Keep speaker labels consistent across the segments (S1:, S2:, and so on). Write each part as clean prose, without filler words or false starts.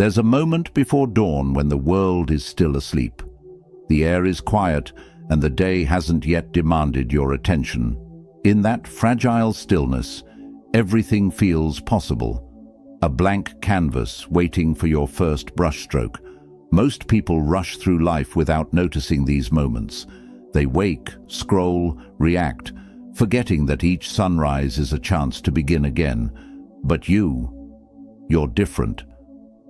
S1: There's a moment before dawn when the world is still asleep. The air is quiet and the day hasn't yet demanded your attention. In that fragile stillness, everything feels possible. A blank canvas waiting for your first brushstroke. Most people rush through life without noticing these moments. They wake, scroll, react, forgetting that each sunrise is a chance to begin again. But you're different.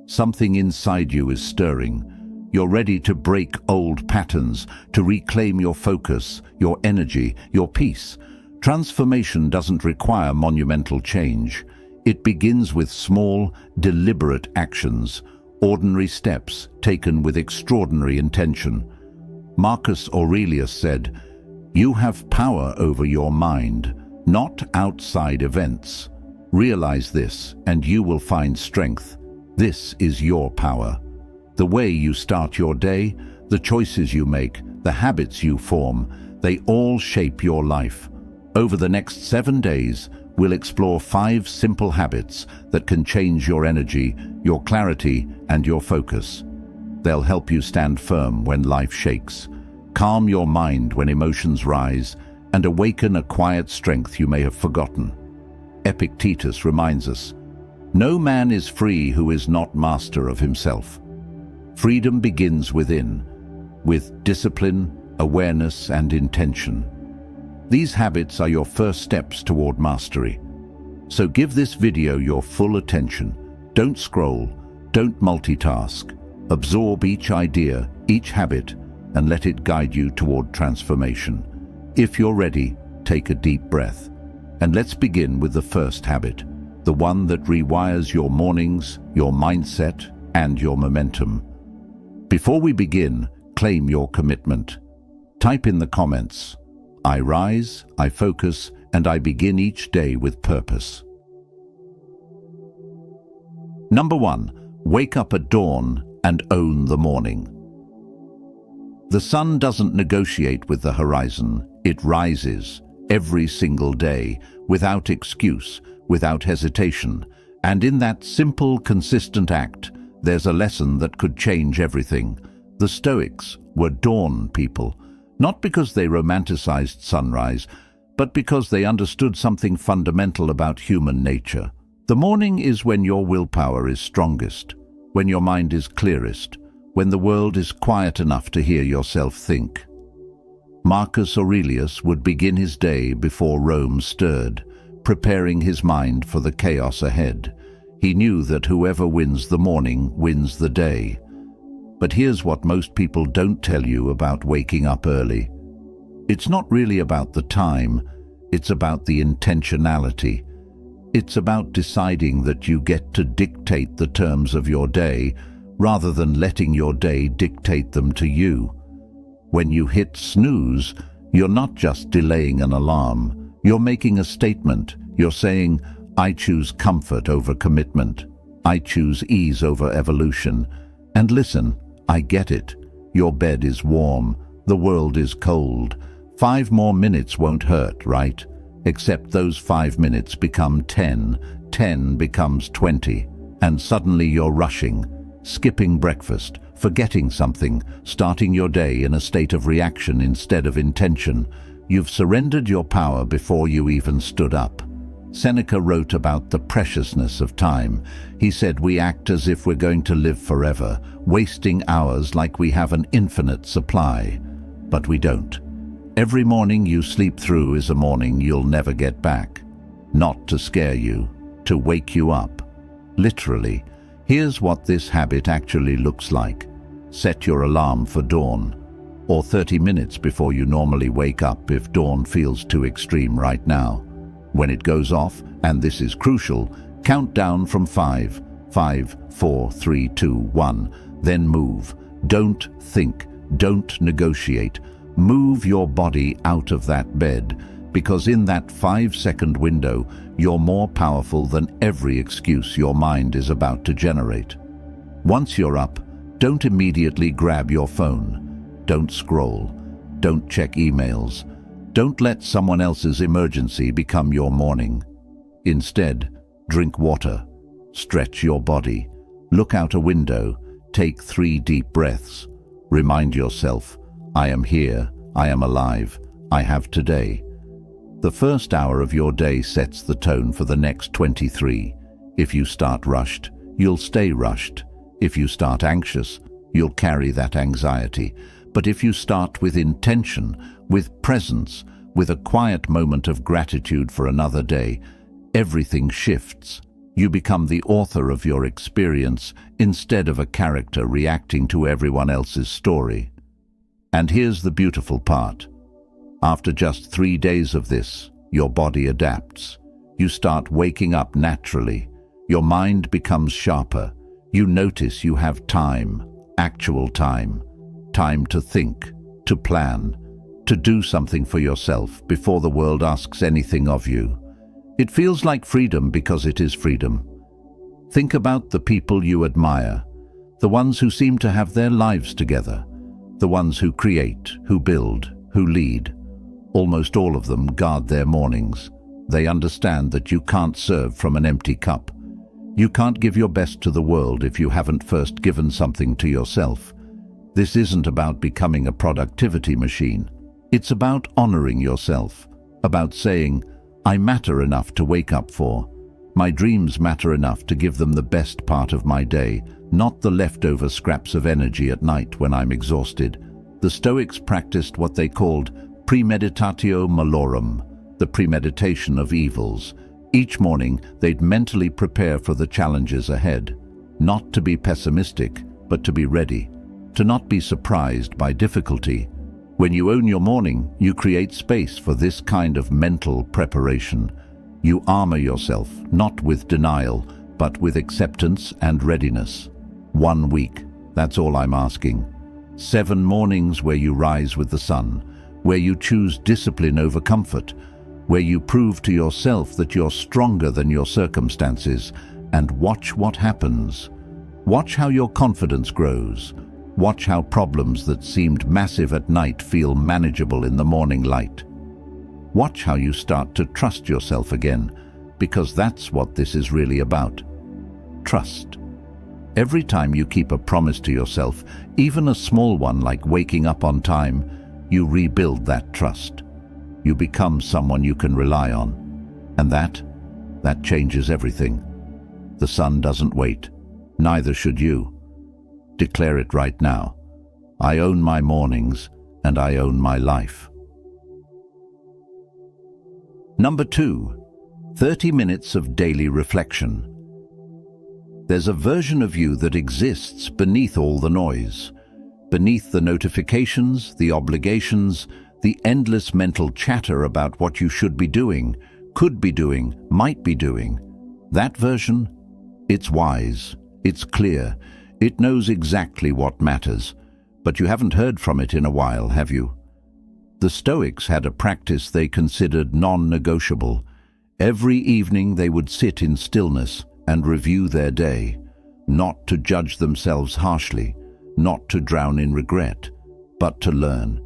S1: Something inside you is stirring. You're ready to break old patterns, to reclaim your focus, your energy, your peace. Transformation doesn't require monumental change. It begins with small, deliberate actions, ordinary steps taken with extraordinary intention. Marcus Aurelius said, "You have power over your mind, not outside events. Realize this, and you will find strength. This is your power." The way you start your day, the choices you make, the habits you form, they all shape your life. Over the next 7 days, we'll explore 5 simple habits that can change your energy, your clarity, and your focus. They'll help you stand firm when life shakes, calm your mind when emotions rise, and awaken a quiet strength you may have forgotten. Epictetus reminds us, "No man is free who is not master of himself." Freedom begins within, with discipline, awareness, and intention. These habits are your first steps toward mastery. So give this video your full attention. Don't scroll, don't multitask. Absorb each idea, each habit, and let it guide you toward transformation. If you're ready, take a deep breath. And let's begin with the first habit, the one that rewires your mornings, your mindset, and your momentum. Before we begin, claim your commitment. Type in the comments, "I rise, I focus, and I begin each day with purpose." Number 1, wake up at dawn and own the morning. The sun doesn't negotiate with the horizon, it rises every single day, without excuse, without hesitation. And in that simple, consistent act, there's a lesson that could change everything. The Stoics were dawn people, not because they romanticized sunrise, but because they understood something fundamental about human nature. The morning is when your willpower is strongest, when your mind is clearest, when the world is quiet enough to hear yourself think. Marcus Aurelius would begin his day before Rome stirred, preparing his mind for the chaos ahead. He knew that whoever wins the morning wins the day. But here's what most people don't tell you about waking up early. It's not really about the time, it's about the intentionality. It's about deciding that you get to dictate the terms of your day, rather than letting your day dictate them to you. When you hit snooze, you're not just delaying an alarm, you're making a statement. You're saying, "I choose comfort over commitment. I choose ease over evolution." And listen, I get it. Your bed is warm, the world is cold. 5 more minutes won't hurt, right? Except those 5 minutes become 10, 10 becomes 20, and suddenly you're rushing, skipping breakfast, forgetting something, starting your day in a state of reaction instead of intention. You've surrendered your power before you even stood up. Seneca wrote about the preciousness of time. He said we act as if we're going to live forever, wasting hours like we have an infinite supply. But we don't. Every morning you sleep through is a morning you'll never get back. Not to scare you, to wake you up. Literally, here's what this habit actually looks like. Set your alarm for dawn, or 30 minutes before you normally wake up if dawn feels too extreme right now. When it goes off, and this is crucial, count down from 5, 5, 4, 3, 2, 1, then move. Don't think, don't negotiate. Move your body out of that bed, because in that 5-second window, you're more powerful than every excuse your mind is about to generate. Once you're up, don't immediately grab your phone. Don't scroll. Don't check emails. Don't let someone else's emergency become your morning. Instead, drink water, stretch your body, Look out a window, take 3 deep breaths. Remind yourself, I am here, I am alive, I have today. The first hour of your day sets the tone for the next 23. If you start rushed, you'll stay rushed. If you start anxious, you'll carry that anxiety. But if you start with intention, with presence, with a quiet moment of gratitude for another day, everything shifts. You become the author of your experience instead of a character reacting to everyone else's story. And here's the beautiful part. After just 3 days of this, your body adapts. You start waking up naturally. Your mind becomes sharper. You notice you have time, actual time. Time to think, to plan, to do something for yourself before the world asks anything of you. It feels like freedom because it is freedom. Think about the people you admire, the ones who seem to have their lives together, the ones who create, who build, who lead. Almost all of them guard their mornings. They understand that you can't serve from an empty cup. You can't give your best to the world if you haven't first given something to yourself. This isn't about becoming a productivity machine. It's about honoring yourself, about saying, I matter enough to wake up for. My dreams matter enough to give them the best part of my day, not the leftover scraps of energy at night when I'm exhausted. The Stoics practiced what they called premeditatio malorum, the premeditation of evils. Each morning, they'd mentally prepare for the challenges ahead, not to be pessimistic, but to be ready, to not be surprised by difficulty. When you own your morning, you create space for this kind of mental preparation. You armor yourself, not with denial, but with acceptance and readiness. 1 week, that's all I'm asking. 7 mornings where you rise with the sun, where you choose discipline over comfort, where you prove to yourself that you're stronger than your circumstances, and watch what happens. Watch how your confidence grows. Watch how problems that seemed massive at night feel manageable in the morning light. Watch how you start to trust yourself again, because that's what this is really about. Trust. Every time you keep a promise to yourself, even a small one like waking up on time, you rebuild that trust. You become someone you can rely on. And that changes everything. The sun doesn't wait. Neither should you. Declare it right now. I own my mornings, and I own my life. Number 2, 30 minutes of daily reflection. There's a version of you that exists beneath all the noise, beneath the notifications, the obligations, the endless mental chatter about what you should be doing, could be doing, might be doing. That version, it's wise, it's clear, it knows exactly what matters, but you haven't heard from it in a while, have you? The Stoics had a practice they considered non-negotiable. Every evening they would sit in stillness and review their day, not to judge themselves harshly, not to drown in regret, but to learn,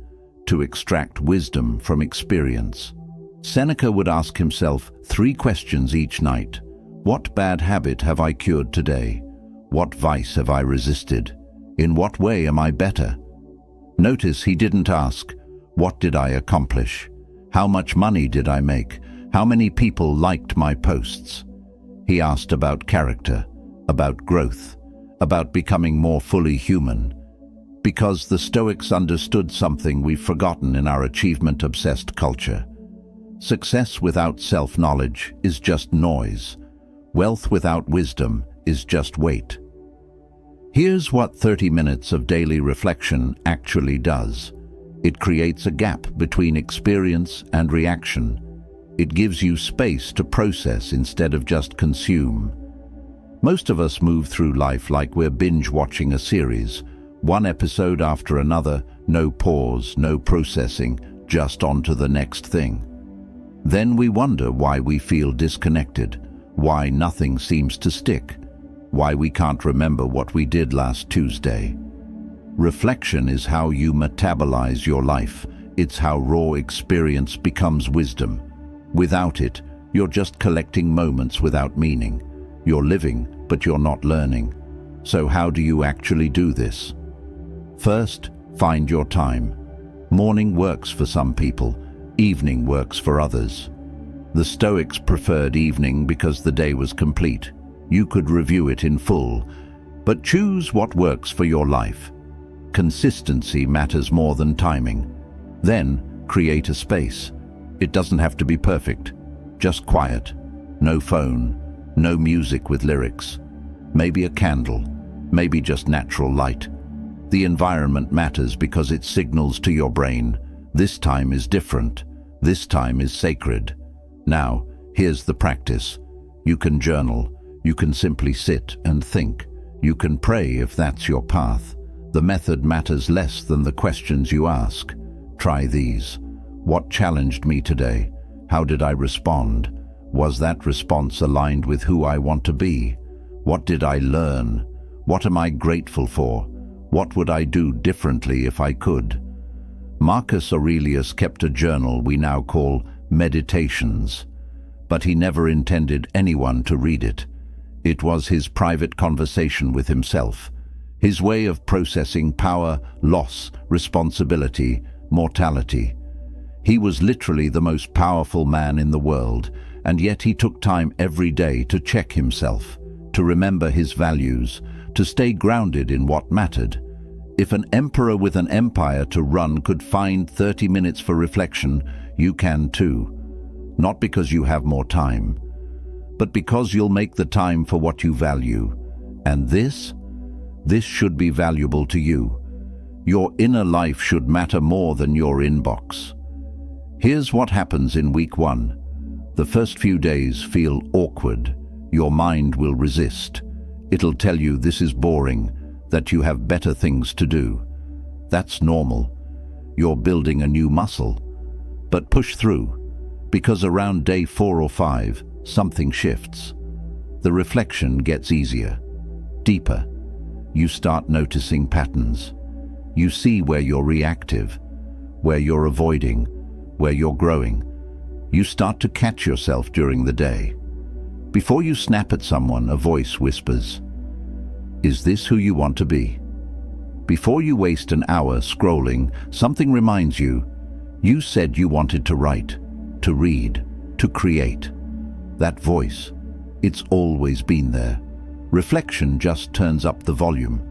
S1: to extract wisdom from experience. Seneca would ask himself 3 questions each night. What bad habit have I cured today? What vice have I resisted? In what way am I better? Notice he didn't ask, what did I accomplish? How much money did I make? How many people liked my posts? He asked about character, about growth, about becoming more fully human. Because the Stoics understood something we've forgotten in our achievement-obsessed culture. Success without self-knowledge is just noise. Wealth without wisdom is just weight. Here's what 30 minutes of daily reflection actually does. It creates a gap between experience and reaction. It gives you space to process instead of just consume. Most of us move through life like we're binge-watching a series, one episode after another, no pause, no processing, just on to the next thing. Then we wonder why we feel disconnected, why nothing seems to stick, why we can't remember what we did last Tuesday. Reflection is how you metabolize your life. It's how raw experience becomes wisdom. Without it, you're just collecting moments without meaning. You're living, but you're not learning. So how do you actually do this? First, find your time. Morning works for some people, evening works for others. The Stoics preferred evening because the day was complete. You could review it in full, but choose what works for your life. Consistency matters more than timing. Then, create a space. It doesn't have to be perfect, just quiet. No phone, no music with lyrics. Maybe a candle, maybe just natural light. The environment matters because it signals to your brain, this time is different, this time is sacred. Now, here's the practice. You can journal, you can simply sit and think. You can pray if that's your path. The method matters less than the questions you ask. Try these. What challenged me today? How did I respond? Was that response aligned with who I want to be? What did I learn? What am I grateful for? What would I do differently if I could? Marcus Aurelius kept a journal we now call Meditations, but he never intended anyone to read it. It was his private conversation with himself, his way of processing power, loss, responsibility, mortality. He was literally the most powerful man in the world, and yet he took time every day to check himself, to remember his values, to stay grounded in what mattered. If an emperor with an empire to run could find 30 minutes for reflection, you can too. Not because you have more time, but because you'll make the time for what you value. And this should be valuable to you. Your inner life should matter more than your inbox. Here's what happens in week 1. The first few days feel awkward. Your mind will resist. It'll tell you this is boring, that you have better things to do. That's normal. You're building a new muscle. But push through, because around day 4 or 5, something shifts. The reflection gets easier, deeper. You start noticing patterns. You see where you're reactive, where you're avoiding, where you're growing. You start to catch yourself during the day. Before you snap at someone, a voice whispers, "Is this who you want to be?" Before you waste an hour scrolling, something reminds you, you said you wanted to write, to read, to create. That voice, it's always been there. Reflection just turns up the volume.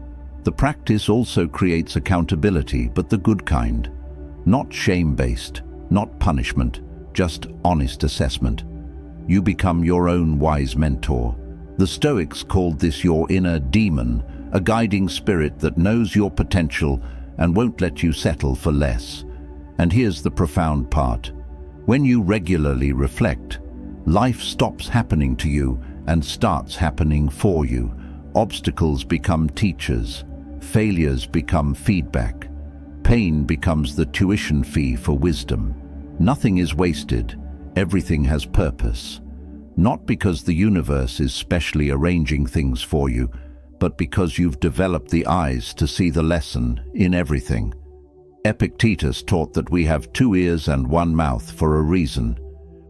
S1: The practice also creates accountability, but the good kind. Not shame-based, not punishment, just honest assessment. You become your own wise mentor. The Stoics called this your inner demon, a guiding spirit that knows your potential and won't let you settle for less. And here's the profound part. When you regularly reflect, life stops happening to you and starts happening for you. Obstacles become teachers. Failures become feedback. Pain becomes the tuition fee for wisdom. Nothing is wasted. Everything has purpose. Not because the universe is specially arranging things for you, but because you've developed the eyes to see the lesson in everything. Epictetus taught that we have 2 ears and 1 mouth for a reason.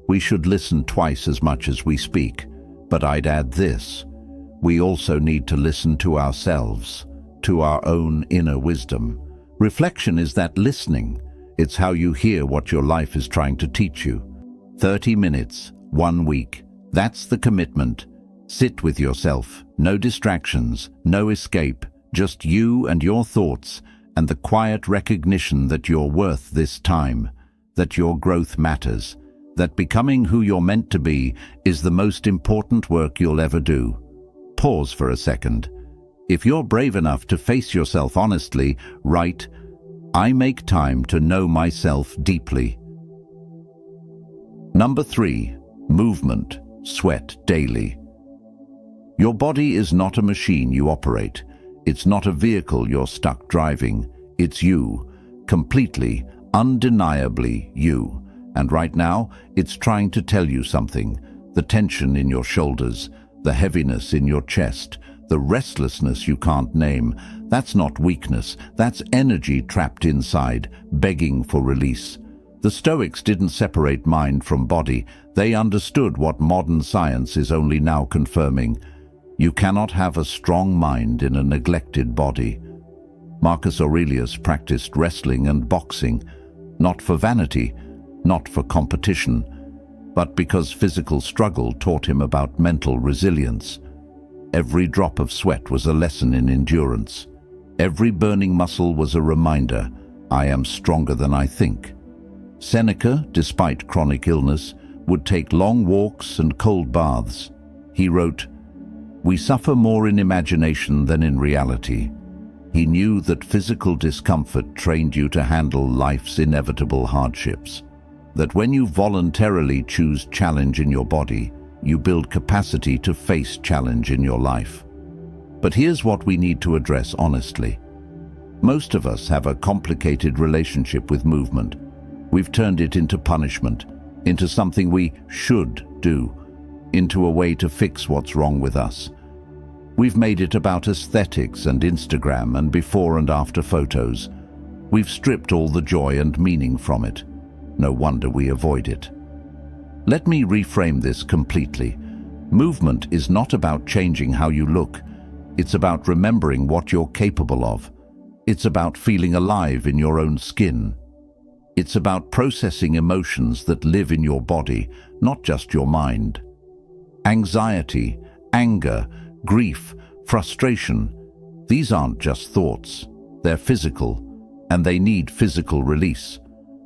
S1: We should listen twice as much as we speak. But I'd add this. We also need to listen to ourselves, to our own inner wisdom. Reflection is that listening. It's how you hear what your life is trying to teach you. 30 minutes, 1 week. That's the commitment. Sit with yourself. No distractions, no escape. Just you and your thoughts, and the quiet recognition that you're worth this time, that your growth matters, that becoming who you're meant to be is the most important work you'll ever do. Pause for a second. If you're brave enough to face yourself honestly, write, "I make time to know myself deeply." Number 3, movement, sweat daily. Your body is not a machine you operate. It's not a vehicle you're stuck driving. It's you, completely, undeniably you. And right now, it's trying to tell you something. The tension in your shoulders, the heaviness in your chest, the restlessness you can't name. That's not weakness. That's energy trapped inside, begging for release. The Stoics didn't separate mind from body. They understood what modern science is only now confirming. You cannot have a strong mind in a neglected body. Marcus Aurelius practiced wrestling and boxing, not for vanity, not for competition, but because physical struggle taught him about mental resilience. Every drop of sweat was a lesson in endurance. Every burning muscle was a reminder, I am stronger than I think. Seneca, despite chronic illness, would take long walks and cold baths. He wrote, "We suffer more in imagination than in reality." He knew that physical discomfort trained you to handle life's inevitable hardships. That when you voluntarily choose challenge in your body, you build capacity to face challenge in your life. But here's what we need to address honestly. Most of us have a complicated relationship with movement. We've turned it into punishment, into something we should do, into a way to fix what's wrong with us. We've made it about aesthetics and Instagram and before and after photos. We've stripped all the joy and meaning from it. No wonder we avoid it. Let me reframe this completely. Movement is not about changing how you look. It's about remembering what you're capable of. It's about feeling alive in your own skin. It's about processing emotions that live in your body, not just your mind. Anxiety, anger, grief, frustration, these aren't just thoughts. They're physical, and they need physical release.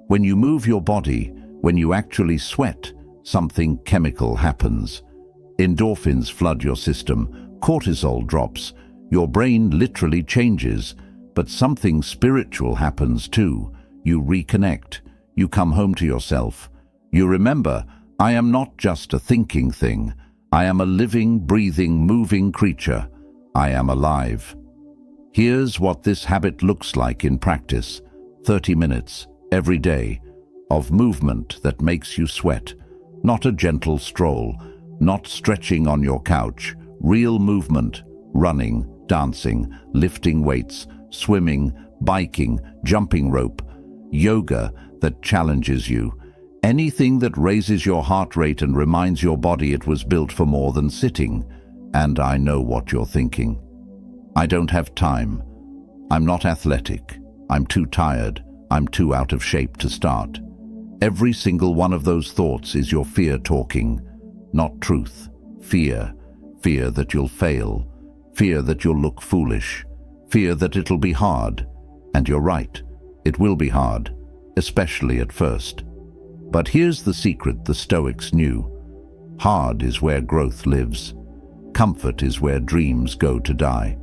S1: When you move your body, when you actually sweat, something chemical happens. Endorphins flood your system, cortisol drops, your brain literally changes, but something spiritual happens too. You reconnect, you come home to yourself. You remember, I am not just a thinking thing. I am a living, breathing, moving creature. I am alive. Here's what this habit looks like in practice. 30 minutes, every day, of movement that makes you sweat. Not a gentle stroll, not stretching on your couch. Real movement, running, dancing, lifting weights, swimming, biking, jumping rope. Yoga that challenges you. Anything that raises your heart rate and reminds your body it was built for more than sitting. And I know what you're thinking. I don't have time. I'm not athletic. I'm too tired. I'm too out of shape to start. Every single one of those thoughts is your fear talking, not truth. Fear. Fear that you'll fail. Fear that you'll look foolish. Fear that it'll be hard. And you're right. It will be hard, especially at first. But here's the secret the Stoics knew. Hard is where growth lives. Comfort is where dreams go to die.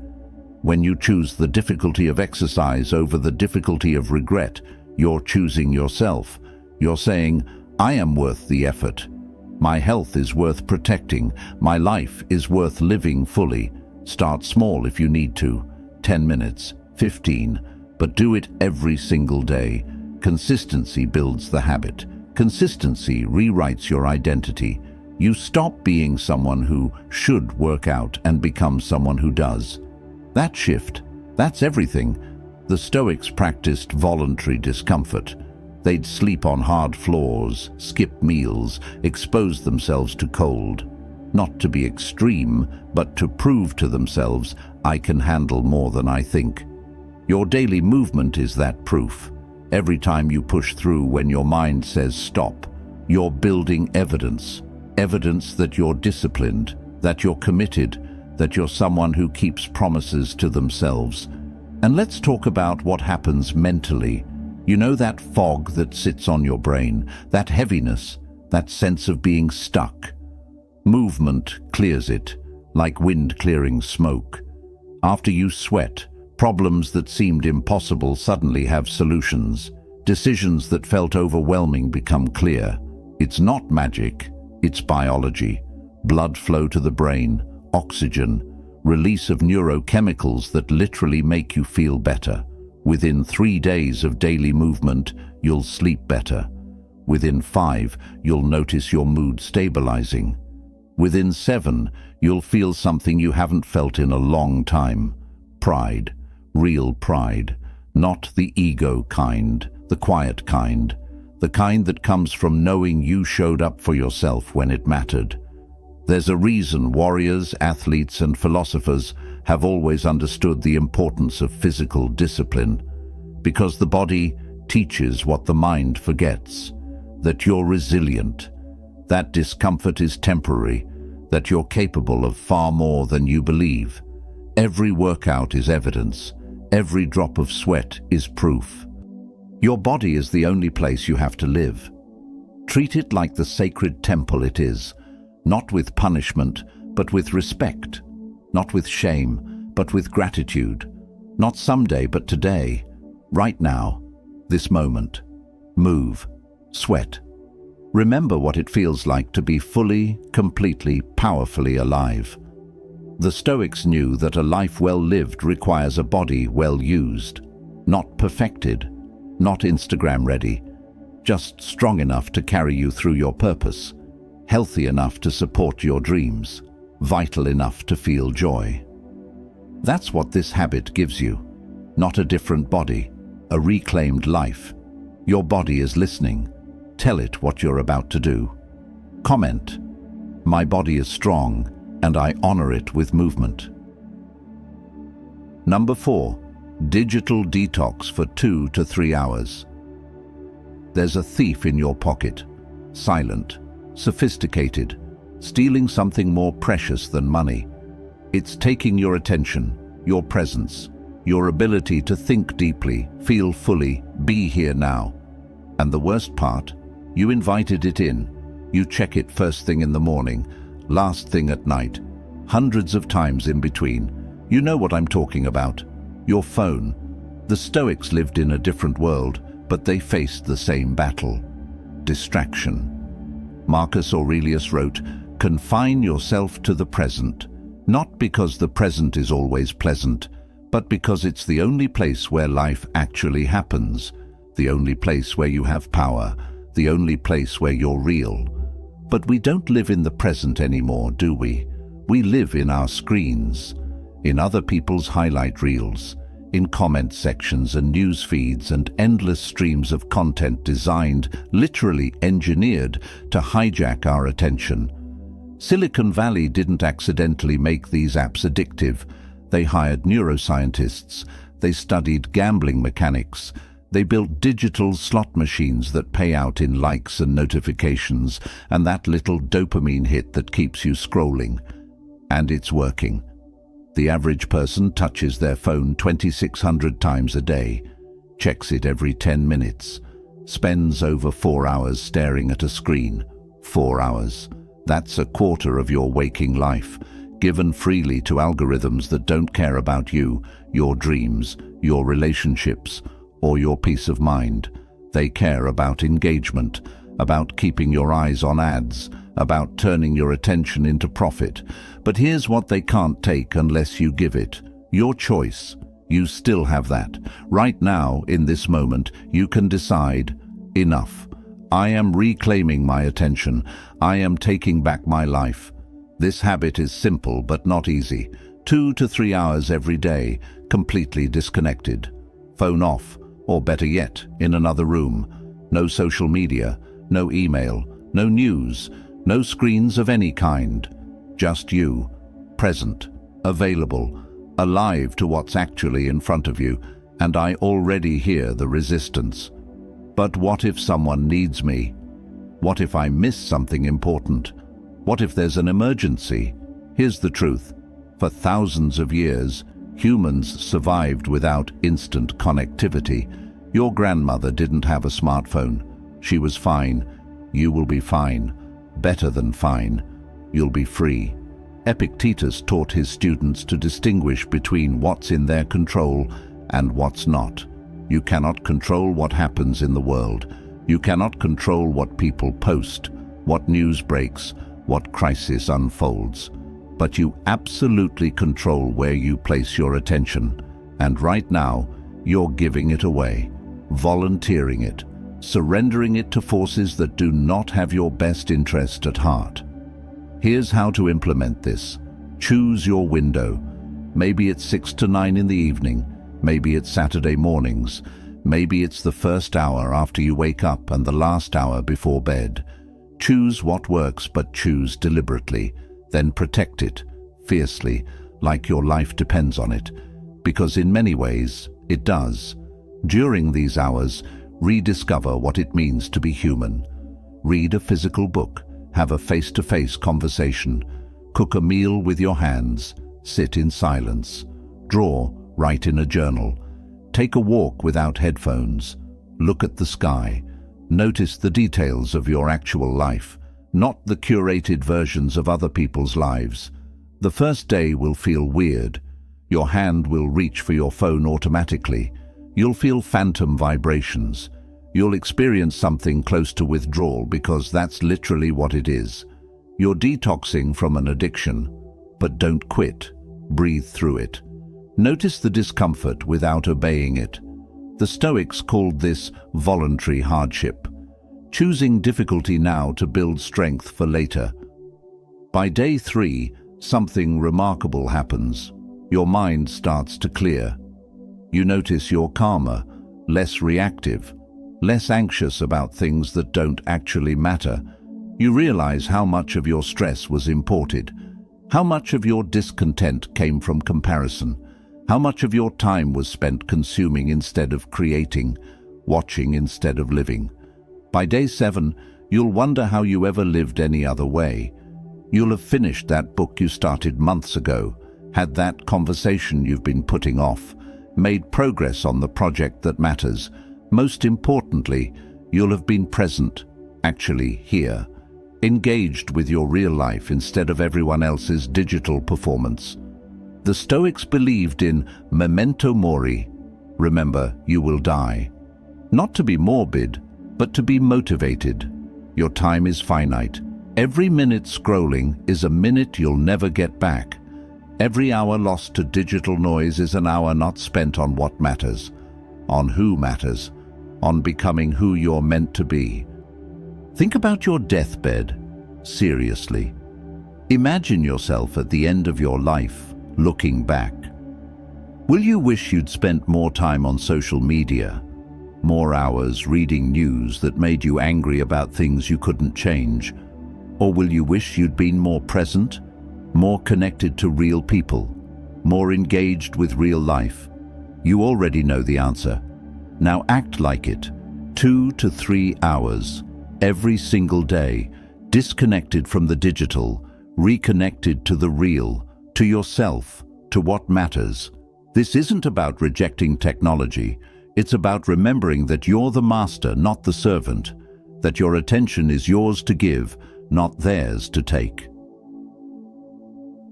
S1: When you choose the difficulty of exercise over the difficulty of regret, you're choosing yourself. You're saying, I am worth the effort. My health is worth protecting. My life is worth living fully. Start small if you need to. 10 minutes, 15, but do it every single day. Consistency builds the habit. Consistency rewrites your identity. You stop being someone who should work out and become someone who does. That shift, that's everything. The Stoics practiced voluntary discomfort. They'd sleep on hard floors, skip meals, expose themselves to cold. Not to be extreme, but to prove to themselves, I can handle more than I think. Your daily movement is that proof. Every time you push through when your mind says stop, you're building evidence. Evidence that you're disciplined, that you're committed, that you're someone who keeps promises to themselves. And let's talk about what happens mentally. You know that fog that sits on your brain, that heaviness, that sense of being stuck. Movement clears it, like wind clearing smoke. After you sweat, problems that seemed impossible suddenly have solutions. Decisions that felt overwhelming become clear. It's not magic, it's biology. Blood flow to the brain, oxygen, release of neurochemicals that literally make you feel better. Within 3 days of daily movement, you'll sleep better. Within 5, you'll notice your mood stabilizing. Within 7, you'll feel something you haven't felt in a long time. Pride. Real pride, not the ego kind, the quiet kind, the kind that comes from knowing you showed up for yourself when it mattered. There's a reason warriors, athletes, and philosophers have always understood the importance of physical discipline, because the body teaches what the mind forgets, that you're resilient, that discomfort is temporary, that you're capable of far more than you believe. Every workout is evidence. Every drop of sweat is proof. Your body is the only place you have to live. Treat it like the sacred temple it is, not with punishment, but with respect, not with shame, but with gratitude, not someday, but today, right now, this moment. Move, sweat. Remember what it feels like to be fully, completely, powerfully alive. The Stoics knew that a life well lived requires a body well used, not perfected, not Instagram ready, just strong enough to carry you through your purpose, healthy enough to support your dreams, vital enough to feel joy. That's what this habit gives you, not a different body, a reclaimed life. Your body is listening. Tell it what you're about to do. Comment, "My body is strong, and I honor it with movement." Number 4, digital detox for 2 to 3 hours. There's a thief in your pocket, silent, sophisticated, stealing something more precious than money. It's taking your attention, your presence, your ability to think deeply, feel fully, be here now. And the worst part, you invited it in. You check it first thing in the morning, last thing at night, hundreds of times in between. You know what I'm talking about. Your phone. The Stoics lived in a different world, but they faced the same battle. Distraction. Marcus Aurelius wrote, "Confine yourself to the present, not because the present is always pleasant, but because it's the only place where life actually happens, the only place where you have power, the only place where you're real." But we don't live in the present anymore, do we? We live in our screens, in other people's highlight reels, in comment sections and news feeds and endless streams of content designed, literally engineered, to hijack our attention. Silicon Valley didn't accidentally make these apps addictive. They hired neuroscientists. They studied gambling mechanics. They built digital slot machines that pay out in likes and notifications, and that little dopamine hit that keeps you scrolling. And it's working. The average person touches their phone 2,600 times a day, checks it every 10 minutes, spends over 4 hours staring at a screen. 4 hours. That's a quarter of your waking life, given freely to algorithms that don't care about you, your dreams, your relationships, or your peace of mind. They care about engagement, about keeping your eyes on ads, about turning your attention into profit. But here's what they can't take unless you give it. Your choice. You still have that. Right now, in this moment, you can decide, enough. I am reclaiming my attention. I am taking back my life. This habit is simple but not easy. 2 to 3 hours every day, completely disconnected. Phone off, or better yet, in another room. No social media, no email, no news, no screens of any kind. Just you, present, available, alive to what's actually in front of you, and I already hear the resistance. But what if someone needs me? What if I miss something important? What if there's an emergency? Here's the truth. For thousands of years, humans survived without instant connectivity. Your grandmother didn't have a smartphone. She was fine. You will be fine. Better than fine. You'll be free. Epictetus taught his students to distinguish between what's in their control and what's not. You cannot control what happens in the world. You cannot control what people post, what news breaks, what crisis unfolds. But you absolutely control where you place your attention. And right now, you're giving it away, volunteering it, surrendering it to forces that do not have your best interest at heart. Here's how to implement this. Choose your window. Maybe it's 6 to 9 in the evening. Maybe it's Saturday mornings. Maybe it's the first hour after you wake up and the last hour before bed. Choose what works, but choose deliberately. then protect it, fiercely, like your life depends on it, because in many ways, it does. During these hours, rediscover what it means to be human. Read a physical book, have a face-to-face conversation, cook a meal with your hands, sit in silence, draw, write in a journal, take a walk without headphones, look at the sky, notice the details of your actual life, not the curated versions of other people's lives. The first day will feel weird. Your hand will reach for your phone automatically. You'll feel phantom vibrations. You'll experience something close to withdrawal because that's literally what it is. You're detoxing from an addiction, but don't quit. Breathe through it. Notice the discomfort without obeying it. The Stoics called this voluntary hardship, choosing difficulty now to build strength for later. By day 3, something remarkable happens. Your mind starts to clear. You notice you're calmer, less reactive, less anxious about things that don't actually matter. You realize how much of your stress was imported, how much of your discontent came from comparison, how much of your time was spent consuming instead of creating, watching instead of living. By day 7, you'll wonder how you ever lived any other way. You'll have finished that book you started months ago, had that conversation you've been putting off, made progress on the project that matters. Most importantly, you'll have been present, actually here, engaged with your real life instead of everyone else's digital performance. The Stoics believed in memento mori, remember you will die. Not to be morbid, but to be motivated. Your time is finite. Every minute scrolling is a minute you'll never get back. Every hour lost to digital noise is an hour not spent on what matters, on who matters, on becoming who you're meant to be. Think about your deathbed, seriously. Imagine yourself at the end of your life, looking back. Will you wish you'd spent more time on social media, more hours reading news that made you angry about things you couldn't change? Or will you wish you'd been more present, more connected to real people, more engaged with real life? You already know the answer. Now act like it. 2 to 3 hours, every single day, disconnected from the digital, reconnected to the real, to yourself, to what matters. This isn't about rejecting technology. It's about remembering that you're the master, not the servant, that your attention is yours to give, not theirs to take.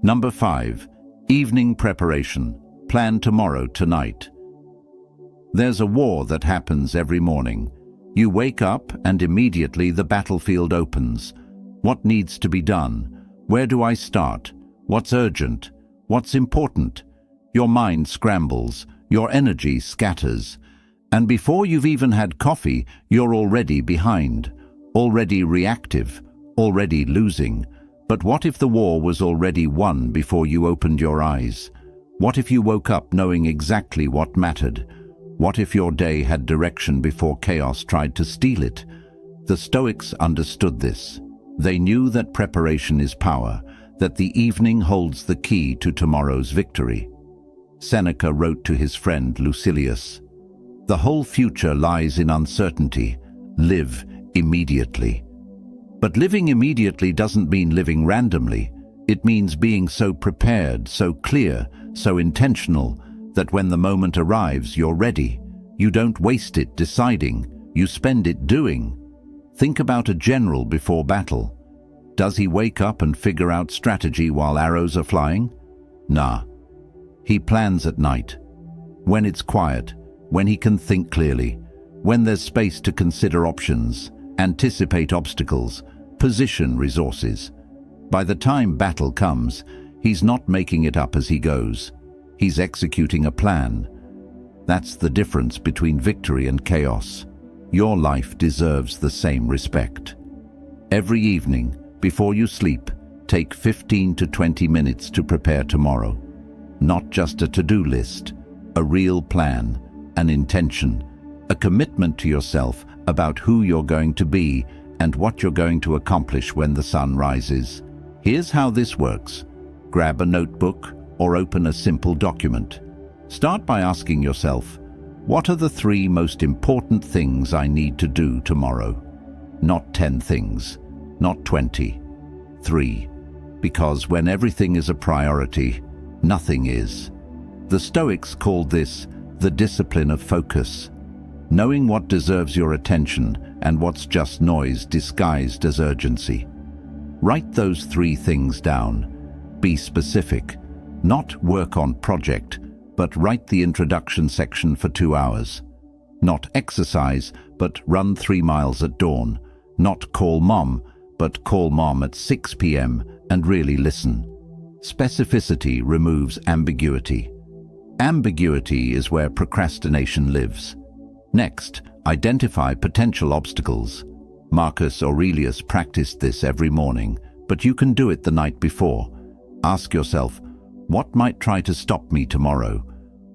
S1: Number 5, evening preparation. Plan tomorrow tonight. There's a war that happens every morning. You wake up and immediately the battlefield opens. What needs to be done? Where do I start? What's urgent? What's important? Your mind scrambles, your energy scatters. And before you've even had coffee, you're already behind, already reactive, already losing. But what if the war was already won before you opened your eyes? What if you woke up knowing exactly what mattered? What if your day had direction before chaos tried to steal it? The Stoics understood this. They knew that preparation is power, that the evening holds the key to tomorrow's victory. Seneca wrote to his friend Lucilius, "The whole future lies in uncertainty. Live immediately." But living immediately doesn't mean living randomly. It means being so prepared, so clear, so intentional, that when the moment arrives, you're ready. You don't waste it deciding, you spend it doing. Think about a general before battle. Does he wake up and figure out strategy while arrows are flying? Nah. He plans at night. When it's quiet, when he can think clearly, when there's space to consider options, anticipate obstacles, position resources. By the time battle comes, he's not making it up as he goes. He's executing a plan. That's the difference between victory and chaos. Your life deserves the same respect. Every evening, before you sleep, take 15 to 20 minutes to prepare tomorrow. Not just a to-do list, a real plan, an intention, a commitment to yourself about who you're going to be and what you're going to accomplish when the sun rises. Here's how this works. Grab a notebook or open a simple document. Start by asking yourself, what are the 3 most important things I need to do tomorrow? Not 10 things, not 20. 3. Because when everything is a priority, nothing is. The Stoics called this the discipline of focus. Knowing what deserves your attention and what's just noise disguised as urgency. Write those 3 things down. Be specific. Not work on project, but write the introduction section for 2 hours. Not exercise, but run 3 miles at dawn. Not call mom, but call mom at 6 p.m. and really listen. Specificity removes ambiguity. Ambiguity is where procrastination lives. Next, identify potential obstacles. Marcus Aurelius practiced this every morning, but you can do it the night before. Ask yourself, what might try to stop me tomorrow?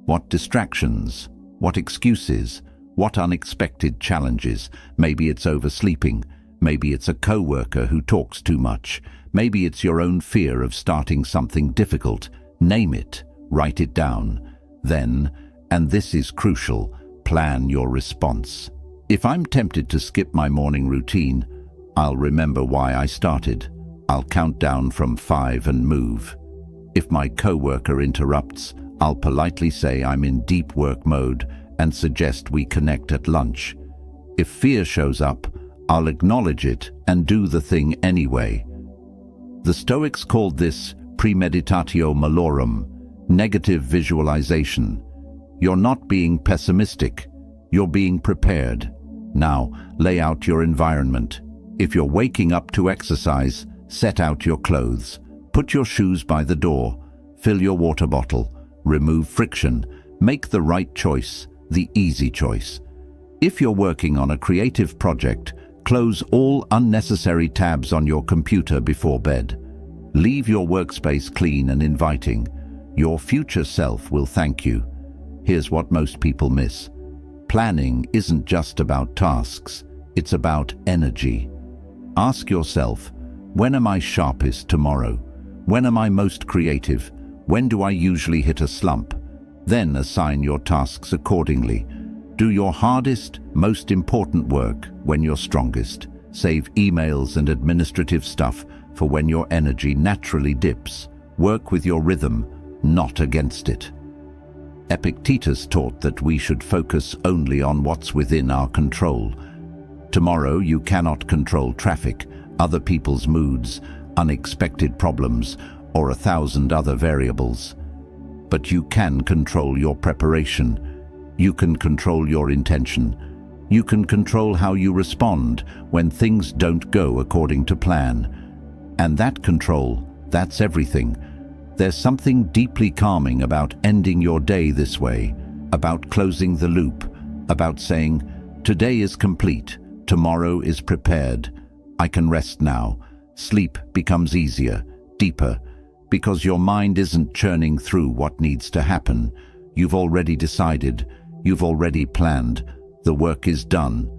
S1: What distractions? What excuses? What unexpected challenges? Maybe it's oversleeping. Maybe it's a coworker who talks too much. Maybe it's your own fear of starting something difficult. Name it. Write it down. Then, and this is crucial, plan your response. If I'm tempted to skip my morning routine, I'll remember why I started. I'll count down from 5 and move. If my coworker interrupts, I'll politely say I'm in deep work mode and suggest we connect at lunch. If fear shows up, I'll acknowledge it and do the thing anyway. The Stoics called this premeditatio malorum, negative visualization. You're not being pessimistic, you're being prepared. Now, lay out your environment. If you're waking up to exercise, set out your clothes. Put your shoes by the door. Fill your water bottle. Remove friction. Make the right choice, the easy choice. If you're working on a creative project, close all unnecessary tabs on your computer before bed. Leave your workspace clean and inviting. Your future self will thank you. Here's what most people miss. Planning isn't just about tasks, it's about energy. Ask yourself, when am I sharpest tomorrow? When am I most creative? When do I usually hit a slump? Then assign your tasks accordingly. Do your hardest, most important work when you're strongest. Save emails and administrative stuff for when your energy naturally dips. Work with your rhythm, not against it. Epictetus taught that we should focus only on what's within our control. Tomorrow you cannot control traffic, other people's moods, unexpected problems, or 1,000 other variables. But you can control your preparation. You can control your intention. You can control how you respond when things don't go according to plan. And that control, that's everything. There's something deeply calming about ending your day this way, about closing the loop, about saying, today is complete, tomorrow is prepared, I can rest now. Sleep becomes easier, deeper, because your mind isn't churning through what needs to happen. You've already decided, you've already planned, the work is done.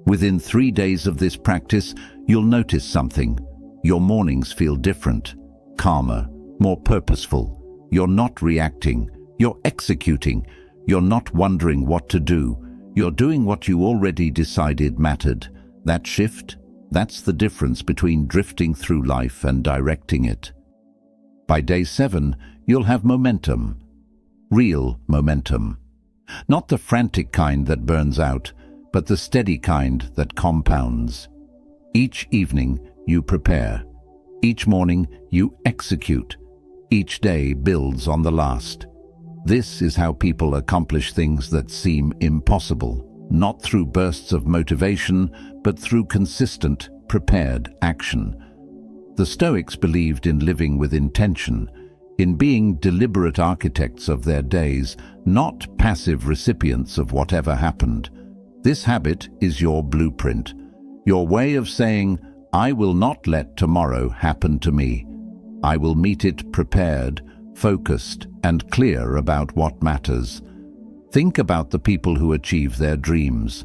S1: Within 3 days of this practice, you'll notice something. Your mornings feel different, calmer, more purposeful. You're not reacting, you're executing. You're not wondering what to do. You're doing what you already decided mattered. That shift, that's the difference between drifting through life and directing it. By day 7, you'll have momentum. Real momentum. Not the frantic kind that burns out, but the steady kind that compounds. Each evening, you prepare. Each morning, you execute. Each day builds on the last. This is how people accomplish things that seem impossible, not through bursts of motivation, but through consistent, prepared action. The Stoics believed in living with intention, in being deliberate architects of their days, not passive recipients of whatever happened. This habit is your blueprint, your way of saying, I will not let tomorrow happen to me. I will meet it prepared, focused, and clear about what matters. Think about the people who achieve their dreams,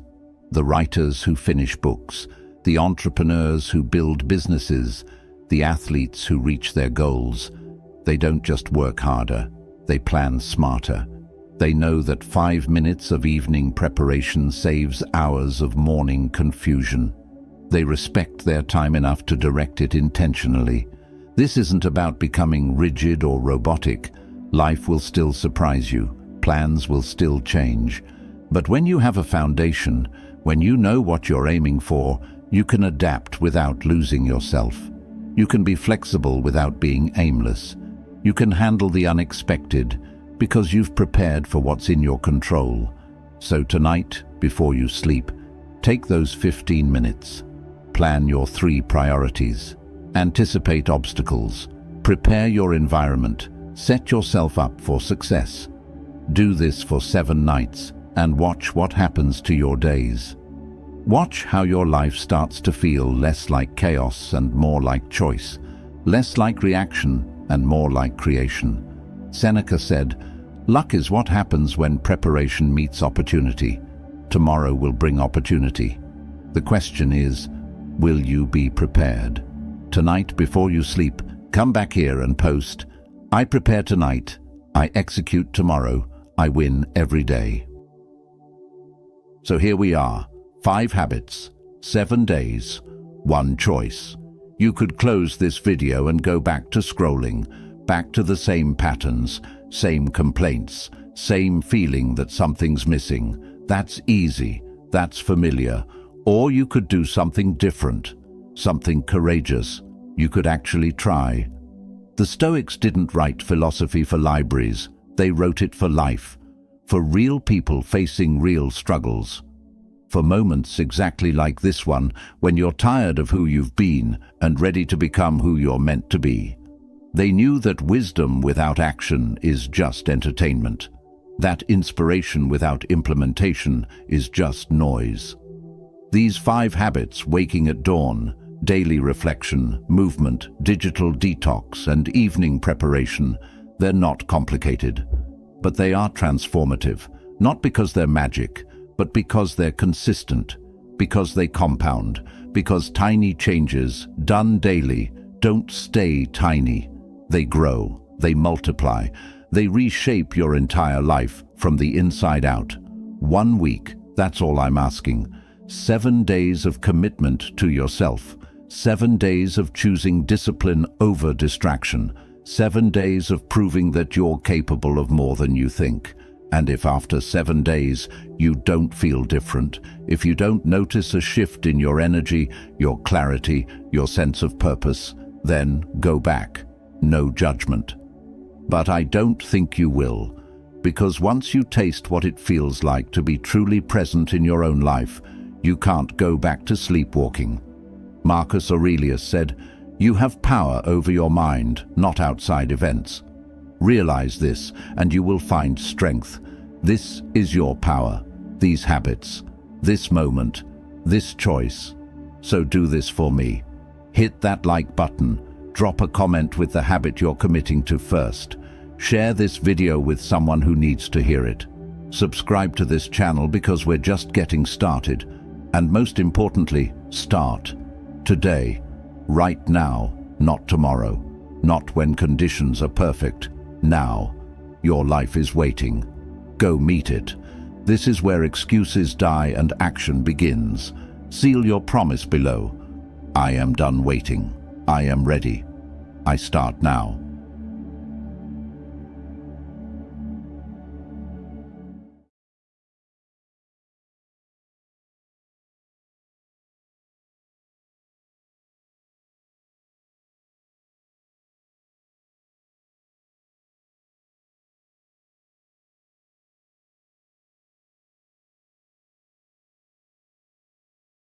S1: the writers who finish books, the entrepreneurs who build businesses, The athletes who reach their goals, they don't just work harder, they plan smarter. They know that 5 minutes of evening preparation saves hours of morning confusion. They respect their time enough to direct it intentionally. This isn't about becoming rigid or robotic. Life will still surprise you. Plans will still change. But when you have a foundation, when you know what you're aiming for, you can adapt without losing yourself. You can be flexible without being aimless. You can handle the unexpected because you've prepared for what's in your control. So tonight, before you sleep, take those 15 minutes. Plan your 3 priorities. Anticipate obstacles. Prepare your environment. Set yourself up for success. Do this for 7 nights and watch what happens to your days. Watch how your life starts to feel less like chaos and more like choice, less like reaction and more like creation. Seneca said, "Luck is what happens when preparation meets opportunity. Tomorrow will bring opportunity. The question is, will you be prepared?" Tonight, before you sleep, come back here and post, "I prepare tonight, I execute tomorrow, I win every day." So here we are, 5 habits, 7 days, 1 choice. You could close this video and go back to scrolling, back to the same patterns, same complaints, same feeling that something's missing. That's easy, that's familiar. Or you could do something different, something courageous. You could actually try. The Stoics didn't write philosophy for libraries. They wrote it for life, for real people facing real struggles. For moments exactly like this one, when you're tired of who you've been and ready to become who you're meant to be. They knew that wisdom without action is just entertainment, that inspiration without implementation is just noise. These 5 habits, waking at dawn, daily reflection, movement, digital detox, and evening preparation, they're not complicated. But they are transformative, not because they're magic, but because they're consistent, because they compound, because tiny changes, done daily, don't stay tiny. They grow, they multiply, they reshape your entire life from the inside out. 1 week, that's all I'm asking. 7 days of commitment to yourself. 7 days of choosing discipline over distraction. 7 days of proving that you're capable of more than you think. And if after 7 days you don't feel different, if you don't notice a shift in your energy, your clarity, your sense of purpose, then go back. No judgment. But I don't think you will, because once you taste what it feels like to be truly present in your own life, you can't go back to sleepwalking. Marcus Aurelius said, "You have power over your mind, not outside events." Realize this, and you will find strength. This is your power, these habits, this moment, this choice. So do this for me. Hit that like button. Drop a comment with the habit you're committing to first. Share this video with someone who needs to hear it. Subscribe to this channel because we're just getting started. And most importantly, start. Today. Right now, not tomorrow. Not when conditions are perfect. Now. Your life is waiting. Go meet it. This is where excuses die and action begins. Seal your promise below. I am done waiting. I am ready. I start now.